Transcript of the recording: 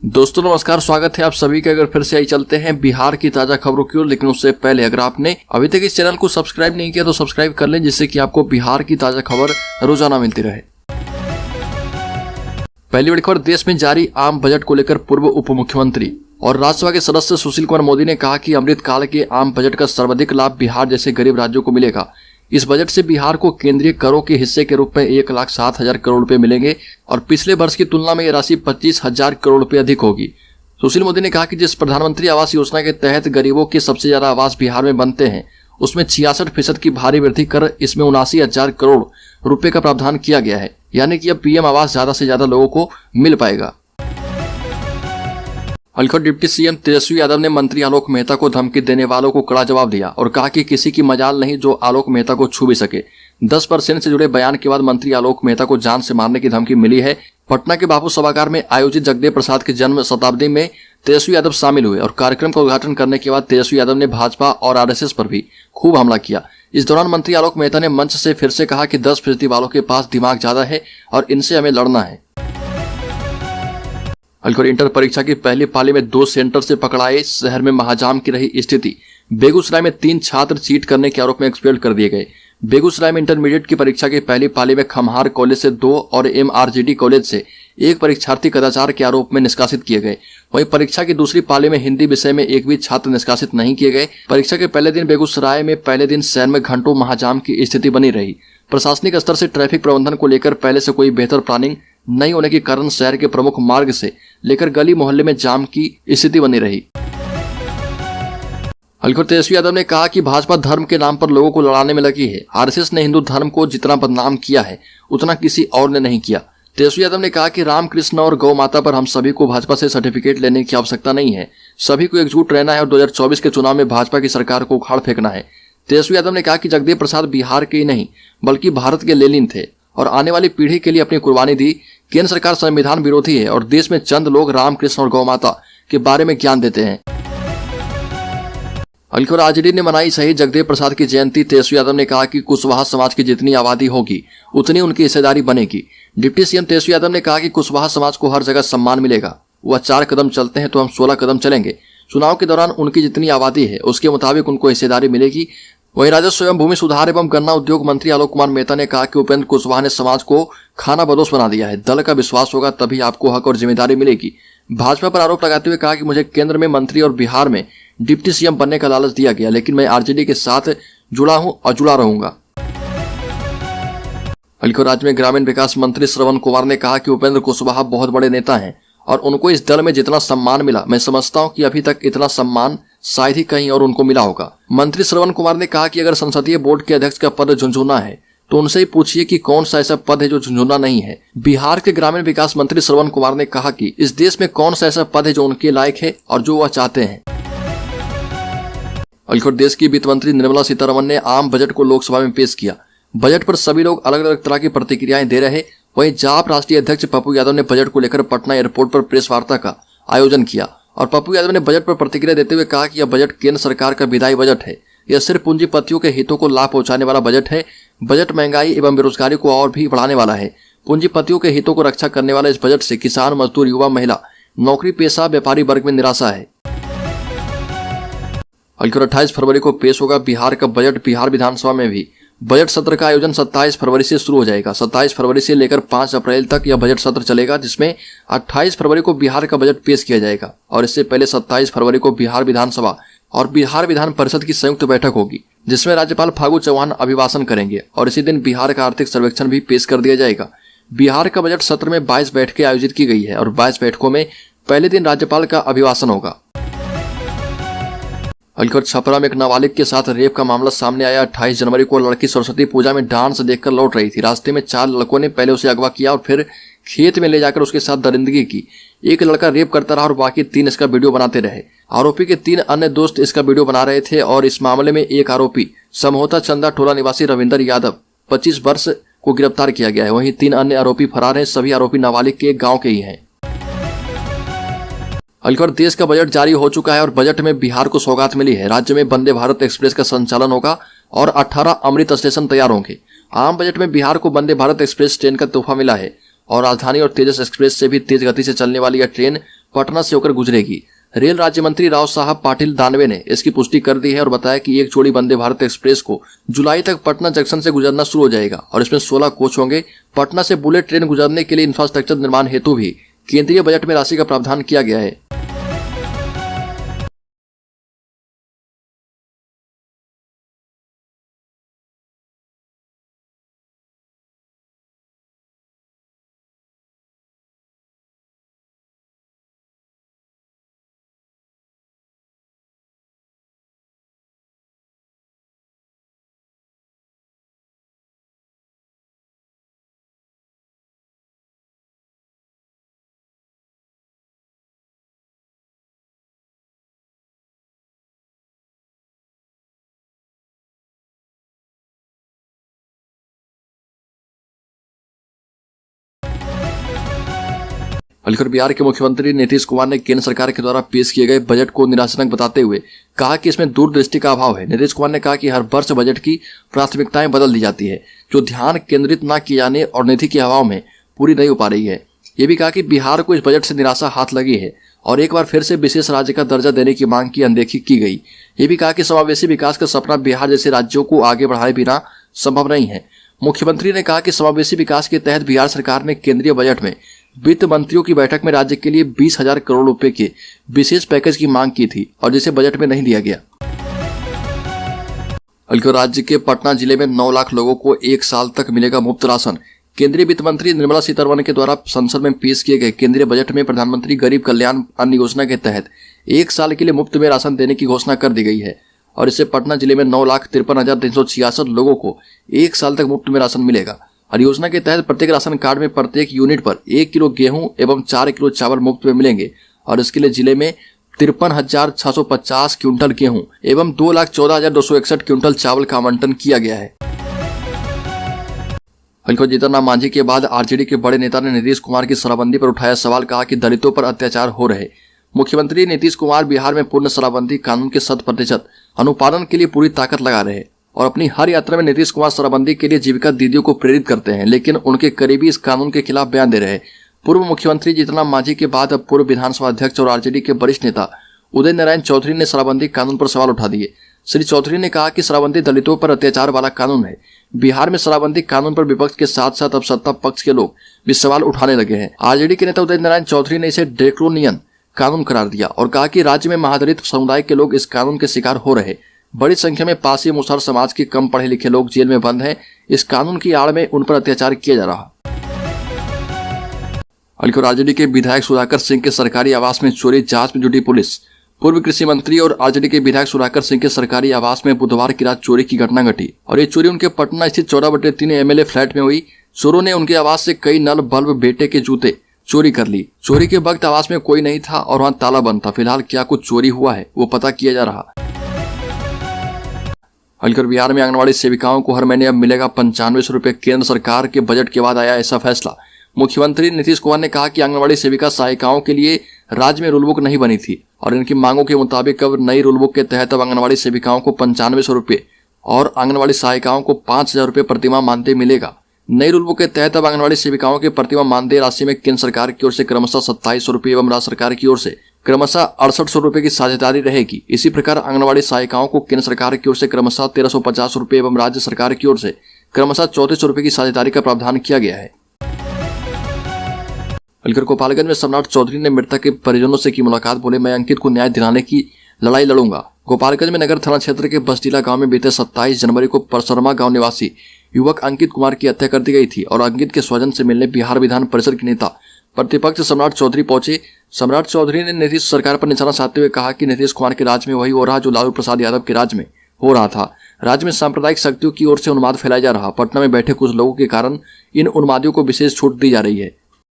दोस्तों नमस्कार, स्वागत है आप सभी का। अगर फिर से आई चलते हैं बिहार की ताजा खबरों की ओर, लेकिन उससे पहले अगर आपने अभी तक इस चैनल को सब्सक्राइब नहीं किया तो सब्सक्राइब कर लें, जिससे कि आपको बिहार की ताजा खबर रोजाना मिलती रहे। पहली बड़ी खबर, देश में जारी आम बजट को लेकर पूर्व उप मुख्यमंत्री और राज्यसभा के सदस्य सुशील कुमार मोदी ने कहा कि अमृतकाल के आम बजट का सर्वाधिक लाभ बिहार जैसे गरीब राज्यों को मिलेगा। इस बजट से बिहार को केंद्रीय करों के हिस्से के रूप में 1,07,000 करोड़ रुपए मिलेंगे और पिछले वर्ष की तुलना में यह राशि 25,000 करोड़ रुपए अधिक होगी। सुशील मोदी ने कहा कि जिस प्रधानमंत्री आवास योजना के तहत गरीबों के सबसे ज्यादा आवास बिहार में बनते हैं, उसमें 66% की भारी वृद्धि कर इसमें 79,000 करोड़ रुपए का प्रावधान किया गया है। यानी कि अब पीएम आवास ज्यादा से ज्यादा लोगों को मिल पाएगा। हल्का डिप्टी सीएम तेजस्वी यादव ने मंत्री आलोक मेहता को धमकी देने वालों को कड़ा जवाब दिया और कहा कि किसी की मजाल नहीं जो आलोक मेहता को छू भी सके। 10% से जुड़े बयान के बाद मंत्री आलोक मेहता को जान से मारने की धमकी मिली है। पटना के बापू सभागार में आयोजित जगदेव प्रसाद की जन्म शताब्दी में तेजस्वी यादव शामिल हुए और कार्यक्रम का उद्घाटन करने के बाद तेजस्वी यादव ने भाजपा और आरएसएस पर भी खूब हमला किया। इस दौरान मंत्री आलोक मेहता ने मंच से फिर से कहा कि 10% वालों के पास दिमाग ज्यादा है और इनसे हमें लड़ना है। हल्का इंटर परीक्षा की पहली पाली में 2 सेंटर से पकड़ाए, शहर में महाजाम की रही स्थिति। बेगूसराय में 3 छात्र चीट करने के आरोप में एक्सपेल कर दिए गए। बेगूसराय में इंटरमीडिएट की परीक्षा की पहली पाली में खमहार कॉलेज से 2 और एमआरजीडी कॉलेज से 1 परीक्षार्थी कदाचार के आरोप में निष्कासित किए गए। वहीं परीक्षा की दूसरी पाली में हिंदी विषय में एक भी छात्र निष्कासित नहीं किए गए। परीक्षा के पहले दिन बेगूसराय में पहले दिन शहर में घंटों महाजाम की स्थिति बनी रही। प्रशासनिक स्तर से ट्रैफिक प्रबंधन को लेकर पहले से कोई बेहतर प्लानिंग नहीं होने के कारण शहर के प्रमुख मार्ग से लेकर गली मोहल्ले में जाम की स्थिति बनी रही। हल्का तेजस्वी यादव ने कहा कि भाजपा धर्म के नाम पर लोगों को लड़ाने में लगी है। आरएसएस ने हिंदू धर्म को जितना बदनाम किया है उतना किसी और ने नहीं किया। तेजस्वी यादव ने कहा कि रामकृष्ण और गौ माता पर हम सभी को भाजपा से सर्टिफिकेट लेने की आवश्यकता नहीं है। सभी को एकजुट रहना है और 2024 के चुनाव में भाजपा की सरकार को उखाड़ फेंकना है। तेजस्वी यादव ने कहा कि जगदेव प्रसाद बिहार के ही नहीं बल्कि भारत के लेनिन थे और आने वाली पीढ़ी के लिए अपनी कुर्बानी दी। केंद्र सरकार संविधान विरोधी है और देश में चंद लोग रामकृष्ण और गौ माता के बारे में ज्ञान देते हैं। हल्का आरजेडी ने मनाई शहीद जगदेव प्रसाद की जयंती। तेजस्वी यादव ने कहा कि कुशवाहा समाज की जितनी आबादी होगी उतनी उनकी हिस्सेदारी बनेगी। डिप्टी सीएम तेजस्वी यादव ने कहा कि कुशवाहा समाज को हर जगह सम्मान मिलेगा। वह 4 कदम चलते हैं तो हम 16 कदम चलेंगे। चुनाव के दौरान उनकी जितनी आबादी है उसके मुताबिक उनको हिस्सेदारी मिलेगी। वहीं राजस्व एवं भूमि सुधार एवं गन्ना उद्योग मंत्री आलोक कुमार मेहता ने कहा कि उपेंद्र कुशवाहा ने समाज को खाना बदोश बना दिया है। दल का विश्वास होगा तभी आपको हक और जिम्मेदारी मिलेगी। भाजपा पर आरोप लगाते हुए कहा कि मुझे केंद्र में मंत्री और बिहार में डिप्टी सीएम बनने का लालच दिया गया, लेकिन मैं आरजेडी के साथ जुड़ा हूं और जुड़ा रहूंगा। हल्का राज्य में ग्रामीण विकास मंत्री श्रवण कुमार ने कहा कि उपेंद्र कुशवाहा बहुत बड़े नेता हैं और उनको इस दल में जितना सम्मान मिला, मैं समझता हूं कि अभी तक इतना सम्मान शायद ही कहीं और उनको मिला होगा। मंत्री श्रवण कुमार ने कहा कि अगर संसदीय बोर्ड के अध्यक्ष का पद झुंझुना है तो उनसे ही पूछिए कि कौन सा ऐसा पद है जो झुंझुना नहीं है। बिहार के ग्रामीण विकास मंत्री श्रवण कुमार ने कहा कि इस देश में कौन सा ऐसा पद है जो उनके लायक है और जो वह चाहते हैं। अलखोट देश की वित्त मंत्री निर्मला सीतारमण ने आम बजट को लोकसभा में पेश किया। बजट पर सभी लोग अलग अलग तरह की प्रतिक्रियाएं दे रहे। वहीं जाप राष्ट्रीय अध्यक्ष पप्पू यादव ने बजट को लेकर पटना एयरपोर्ट पर प्रेस वार्ता का आयोजन किया और पप्पू यादव ने बजट पर प्रतिक्रिया देते हुए कहा कि यह बजट केंद्र सरकार का विधायी बजट है। यह सिर्फ पूंजीपतियों के हितों को लाभ पहुंचाने वाला बजट है। बजट महंगाई एवं बेरोजगारी को और भी बढ़ाने वाला है। पूंजीपतियों के हितों को रक्षा करने वाला इस बजट से किसान, मजदूर, युवा, महिला, नौकरी पेशा, व्यापारी वर्ग में निराशा है। 28 फरवरी को पेश होगा बिहार का बजट। बिहार विधानसभा में भी बजट सत्र का आयोजन 27 फरवरी से शुरू हो जाएगा। 27 फरवरी से लेकर 5 अप्रैल तक यह बजट सत्र चलेगा, जिसमें 28 फरवरी को बिहार का बजट पेश किया जाएगा और इससे पहले 27 फरवरी को बिहार विधानसभा और बिहार विधान परिषद की संयुक्त बैठक होगी, जिसमें राज्यपाल फागू चौहान अभिभाषण करेंगे और इसी दिन बिहार का आर्थिक सर्वेक्षण भी पेश कर दिया जाएगा। बिहार का बजट सत्र में 22 बैठकें आयोजित की गई है और 22 बैठकों में पहले दिन राज्यपाल का अभिभाषण होगा। अलखट छपरा में एक नाबालिग के साथ रेप का मामला सामने आया। 28 जनवरी को लड़की सरस्वती पूजा में डांस देखकर लौट रही थी। रास्ते में 4 लड़कों ने पहले उसे अगवा किया और फिर खेत में ले जाकर उसके साथ दरिंदगी की। एक लड़का रेप करता रहा और बाकी 3 इसका वीडियो बनाते रहे। आरोपी के 3 अन्य दोस्त इसका वीडियो बना रहे थे और इस मामले में एक आरोपी समहोता चंदा टोला निवासी रविंदर यादव 25 वर्ष को गिरफ्तार किया गया है। वहीं 3 अन्य आरोपी फरार हैं। सभी आरोपी नाबालिग के गाँव के ही हैं। अलखट देश का बजट जारी हो चुका है और बजट में बिहार को सौगात मिली है। राज्य में वंदे भारत एक्सप्रेस का संचालन होगा और 18 अमृत स्टेशन तैयार होंगे। आम बजट में बिहार को वंदे भारत एक्सप्रेस ट्रेन का तोहफा मिला है और राजधानी और तेजस एक्सप्रेस से भी तेज गति से चलने वाली यह ट्रेन पटना से होकर गुजरेगी। रेल राज्य मंत्री राव साहब पाटिल दानवे ने इसकी पुष्टि कर दी है और बताया कि एक जोड़ी वंदे भारत एक्सप्रेस को जुलाई तक पटना जंक्शन से गुजरना शुरू हो जाएगा और इसमें 16 कोच होंगे। पटना से बुलेट ट्रेन गुजरने के लिए इंफ्रास्ट्रक्चर निर्माण हेतु भी केंद्रीय बजट में राशि का प्रावधान किया गया है। बल्कि बिहार के मुख्यमंत्री नीतीश कुमार ने केंद्र सरकार के द्वारा पेश किए गए बजट को निराशाजनक बताते हुए कहा कि इसमें दूरदृष्टि का अभाव है। नीतीश कुमार ने कहा कि हर वर्ष बजट की प्राथमिकताएं बदल दी जाती है जो ध्यान केंद्रित न किए जाने और नीति के अभाव में पूरी नहीं हो पा रही है। ये भी कहा कि बिहार को इस बजट से निराशा हाथ लगी है और एक बार फिर से विशेष राज्य का दर्जा देने की मांग की अनदेखी की गई। ये भी कहा कि समावेशी विकास का सपना बिहार जैसे राज्यों को आगे बढ़ाए बिना संभव नहीं है। मुख्यमंत्री ने कहा कि समावेशी विकास के तहत बिहार सरकार ने केंद्रीय बजट में वित्त मंत्रियों की बैठक में राज्य के लिए 20,000 करोड़ रुपए के विशेष पैकेज की मांग की थी और जिसे बजट में नहीं दिया गया। बल्कि राज्य के पटना जिले में 9 लाख लोगों को 1 साल तक मिलेगा मुफ्त राशन। केंद्रीय वित्त मंत्री निर्मला सीतारमण के द्वारा संसद में पेश किए गए केंद्रीय बजट में प्रधानमंत्री गरीब कल्याण अन्न योजना के तहत 1 साल के लिए मुफ्त में राशन देने की घोषणा कर दी गई है और इससे पटना जिले में 9,53,366 लोगों को 1 साल तक मुफ्त में राशन मिलेगा। और योजना के तहत प्रत्येक राशन कार्ड में प्रत्येक यूनिट पर 1 किलो गेहूं एवं 4 किलो चावल मुफ्त में मिलेंगे और इसके लिए जिले में 53,650 क्विंटल गेहूं एवं 2,14,261 क्विंटल चावल का आवंटन किया गया है। बल्कि जीतनराम मांझी के बाद आरजेडी के बड़े नेता ने नीतीश कुमार की शराबबंदी पर उठाया सवाल, कहा कि दलितों पर अत्याचार हो रहे। मुख्यमंत्री नीतीश कुमार बिहार में पूर्ण शराबबंदी कानून के 100% अनुपालन के लिए पूरी ताकत लगा रहे और अपनी हर यात्रा में नीतीश कुमार शराबबंदी के लिए जीविका दीदियों को प्रेरित करते हैं, लेकिन उनके करीबी इस कानून के खिलाफ बयान दे रहे। पूर्व मुख्यमंत्री जीतनराम मांझी के बाद अब पूर्व विधानसभा अध्यक्ष और आरजेडी के वरिष्ठ नेता उदय नारायण चौधरी ने शराबबंदी कानून पर सवाल उठा दिए। श्री चौधरी ने कहा कि शराबबंदी दलितों पर अत्याचार वाला कानून है। बिहार में शराबबंदी कानून पर विपक्ष के साथ साथ अब सत्ता पक्ष के लोग भी सवाल उठाने लगे हैं। आरजेडी के नेता उदय नारायण चौधरी ने इसे ड्रैकोनियन कानून करार दिया और कहा कि राज्य में महादलित समुदाय के लोग इस कानून के शिकार हो रहे। बड़ी संख्या में पासी मुसहर समाज के कम पढ़े लिखे लोग जेल में बंद हैं। इस कानून की आड़ में उन पर अत्याचार किया जा रहा। बल्कि आरजेडी के विधायक सुधाकर सिंह के सरकारी आवास में चोरी जांच में जुटी पुलिस। पूर्व कृषि मंत्री और आरजेडी के विधायक सुधाकर सिंह के सरकारी आवास में बुधवार की रात चोरी की घटना घटी और ये चोरी उनके पटना स्थित 14/3 एमएलए फ्लैट में हुई। चोरों ने उनके आवास से कई नल, बल्ब, बेटे के जूते चोरी कर ली। चोरी के वक्त आवास में कोई नहीं था और वहां ताला बंद था। फिलहाल क्या कुछ चोरी हुआ है वो पता किया जा रहा। बल्कि बिहार में आंगनबाड़ी सेविकाओं को हर महीने अब मिलेगा 9500 रुपए। केंद्र सरकार के बजट के बाद आया ऐसा फैसला। मुख्यमंत्री नीतीश कुमार ने कहा कि आंगनबाड़ी सेविका सहायिकाओं के लिए राज्य में रूलबुक नहीं बनी थी और इनकी मांगों के मुताबिक अब नई रूलबुक के तहत अब आंगनबाड़ी सेविकाओं को 9500 रुपए और आंगनबाड़ी सहायिकाओं को 5,000 रुपए प्रतिमाह मानदेय मिलेगा। नई रूलबुक के तहत अब आंगनबाड़ी सेविकाओं के प्रतिमाह मानदेय राशि में केंद्र सरकार की ओर से क्रमशः 2700 रुपए एवं राज्य सरकार की ओर से क्रमशः 6800 रुपए की साझेदारी रहेगी। इसी प्रकार आंगनबाड़ी सहायिकाओं को केंद्र सरकार की ओर से क्रमशः 1350 रुपए एवं राज्य सरकार की ओर से क्रमशः 3400 रुपए की साझेदारी का प्रावधान किया गया है। बल्कि गोपालगंज में सम्राट चौधरी ने मृतक के परिजनों से की मुलाकात। बोले, मैं अंकित को न्याय दिलाने की लड़ाई लड़ूंगा। गोपालगंज में नगर थाना क्षेत्र के बसडीला गांव में बीते 27 जनवरी को परसरमा गांव निवासी युवक अंकित कुमार की हत्या कर दी गई थी और अंकित के स्वजन से मिलने बिहार विधान परिषद के नेता प्रतिपक्ष सम्राट चौधरी पहुंचे। सम्राट चौधरी ने नीतीश सरकार पर निशाना साधते हुए कहा कि नीतीश कुमार के राज में वही हो रहा जो लालू प्रसाद यादव के राज में हो रहा था। राज्य में सांप्रदायिक शक्तियों की ओर से उन्माद फैलाया जा रहा। पटना में बैठे कुछ लोगों के कारण इन उन्मादियों को विशेष छूट दी जा रही है।